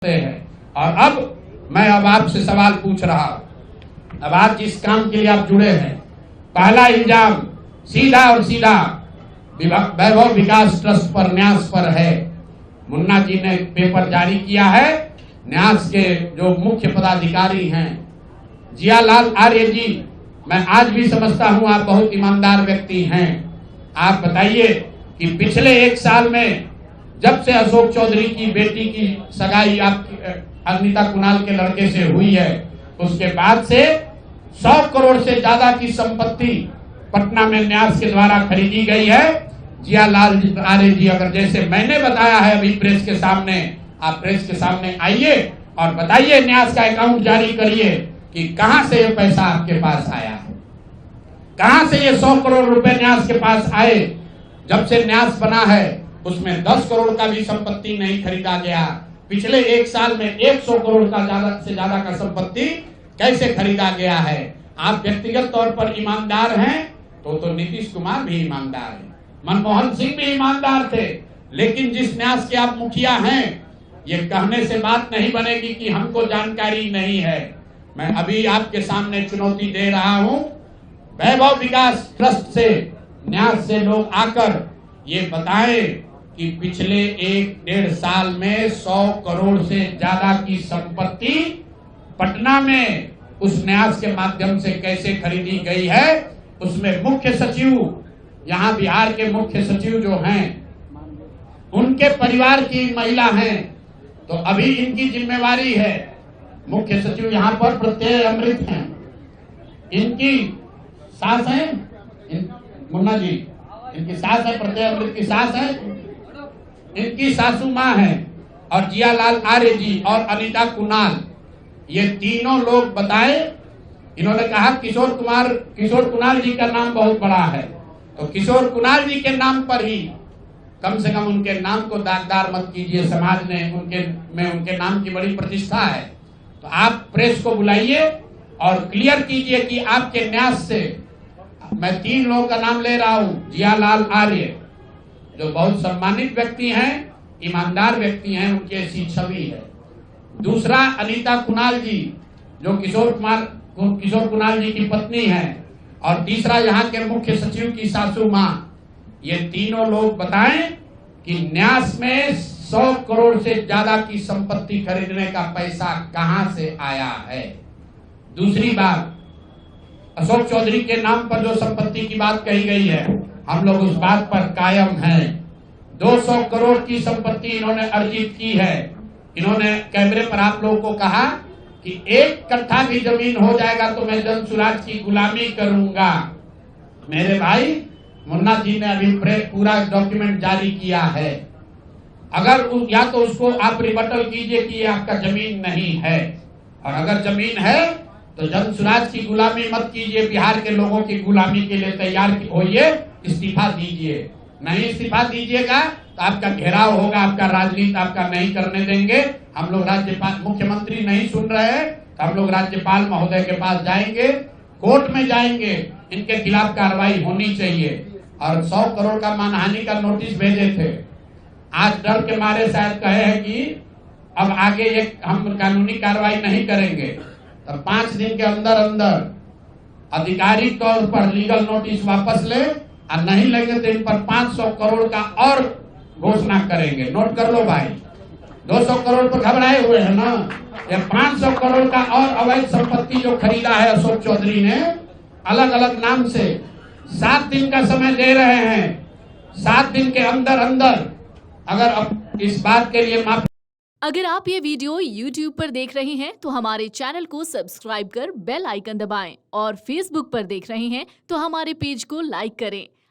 है। और अब मैं आपसे सवाल पूछ रहा हूं। अब आज जिस काम के लिए आप जुड़े हैं, पहला इल्जाम सीधा और सीधा वैभव विकास ट्रस्ट पर, न्यास पर है। मुन्ना जी ने पेपर जारी किया है। न्यास के जो मुख्य पदाधिकारी हैं जियालाल आर्य जी, मैं आज भी समझता हूं आप बहुत ईमानदार व्यक्ति हैं। आप बताइए कि पिछले एक साल में जब से अशोक चौधरी की बेटी की सगाई आपकी अनीता कुणाल के लड़के से हुई है, उसके बाद से 100 करोड़ से ज्यादा की संपत्ति पटना में न्यास के द्वारा खरीदी गई है। जियालाल आर्य जी, अगर जैसे मैंने बताया है अभी प्रेस के सामने, आप प्रेस के सामने आइए और बताइए, न्यास का अकाउंट जारी करिए कि कहां से ये पैसा आपके पास आया है, कहां से ये 100 करोड़ रुपए न्यास के पास आए। जब से न्यास बना है उसमें 10 करोड़ का भी संपत्ति नहीं खरीदा गया। पिछले एक साल में 100 करोड़ का ज्यादा से ज्यादा का संपत्ति कैसे खरीदा गया है। आप व्यक्तिगत तौर पर ईमानदार हैं तो नीतीश कुमार भी ईमानदार है, मनमोहन सिंह भी ईमानदार थे। लेकिन जिस न्यास के आप मुखिया हैं, ये कहने से बात नहीं बनेगी कि हमको जानकारी नहीं है। मैं अभी आपके सामने चुनौती दे रहा हूं, वैभव विकास ट्रस्ट से, न्यास से लोग आकर ये बताएं कि पिछले 1-1.5 साल में 100 करोड़ से ज्यादा की संपत्ति पटना में उस न्यास के माध्यम से कैसे खरीदी गई है। उसमें मुख्य सचिव, यहाँ बिहार के मुख्य सचिव जो हैं, उनके परिवार की महिला हैं, तो अभी इनकी जिम्मेवारी है। मुख्य सचिव यहाँ पर प्रत्यय अमृत हैं, इनकी सास है मुन्ना जी, इनकी सास है, प्रत्यय अमृत की सास है, इनकी सासू माँ है, और जियालाल आर्य जी और अनीता कुणाल, ये तीनों लोग बताए। इन्होंने कहा किशोर कुणाल जी का नाम बहुत बड़ा है, तो किशोर कुणाल जी के नाम पर ही कम से कम उनके नाम को दागदार मत कीजिए। समाज ने उनके नाम की बड़ी प्रतिष्ठा है। तो आप प्रेस को बुलाइए और क्लियर कीजिए कि आपके न्यास से, मैं 3 लोगों का नाम ले रहा हूं। जियालाल आर्य जो बहुत सम्मानित व्यक्ति हैं, ईमानदार व्यक्ति हैं, उनकी ऐसी छवि है। दूसरा अनीता कुणाल जी जो किशोर कुणाल जी की पत्नी है, और तीसरा यहाँ के मुख्य सचिव की सासू माँ। ये तीनों लोग बताएं कि न्यास में 100 करोड़ से ज्यादा की संपत्ति खरीदने का पैसा कहां से आया है। दूसरी बात, अशोक चौधरी के नाम पर जो संपत्ति की बात कही गई है, हम लोग उस बात पर कायम हैं। 200 करोड़ की संपत्ति इन्होंने अर्जित की है। इन्होंने कैमरे पर आप लोगों को कहा कि 1 कट्ठा भी जमीन हो जाएगा तो मैं जनसुराज की गुलामी करूंगा। मेरे भाई, मुन्ना जी ने अभी पूरा डॉक्यूमेंट जारी किया है। अगर या तो उसको आप रिबटल कीजिए कि ये आपका जमीन नहीं है, और अगर जमीन है तो जनसुराज की गुलामी मत कीजिए, बिहार के लोगों की गुलामी के लिए तैयार होइए, इस्तीफा दीजिए। नहीं इस्तीफा दीजिएगा तो आपका घेराव होगा, आपका राजनीति आपका नहीं करने देंगे। हम लोग राज्यपाल, मुख्यमंत्री नहीं सुन रहे हैं तो हम लोग राज्यपाल महोदय के पास जाएंगे, कोर्ट में जाएंगे, इनके खिलाफ कार्रवाई होनी चाहिए। और 100 करोड़ का मानहानि का नोटिस भेजे थे। आज डर के मारे शायद कहे हैं कि अब आगे ये हम कानूनी कार्रवाई नहीं करेंगे, तो 5 दिन के अंदर अंदर आधिकारिक तौर पर लीगल नोटिस वापस ले, और नहीं लेंगे तो इन पर 500 करोड़ का और घोषणा करेंगे। नोट कर लो भाई, 200 करोड़ पर घबराए हुए हैं ना, ये 500 करोड़ का और अवैध संपत्ति जो खरीदा है अशोक चौधरी ने अलग अलग नाम से, 7 दिन का समय दे रहे हैं। 7 दिन के अंदर अंदर अगर अब इस बात के लिए माफ। अगर आप ये वीडियो YouTube पर देख रहे हैं तो हमारे चैनल को सब्सक्राइब कर बेल आइकन दबाएं, और Facebook पर देख रहे हैं तो हमारे पेज को लाइक करें।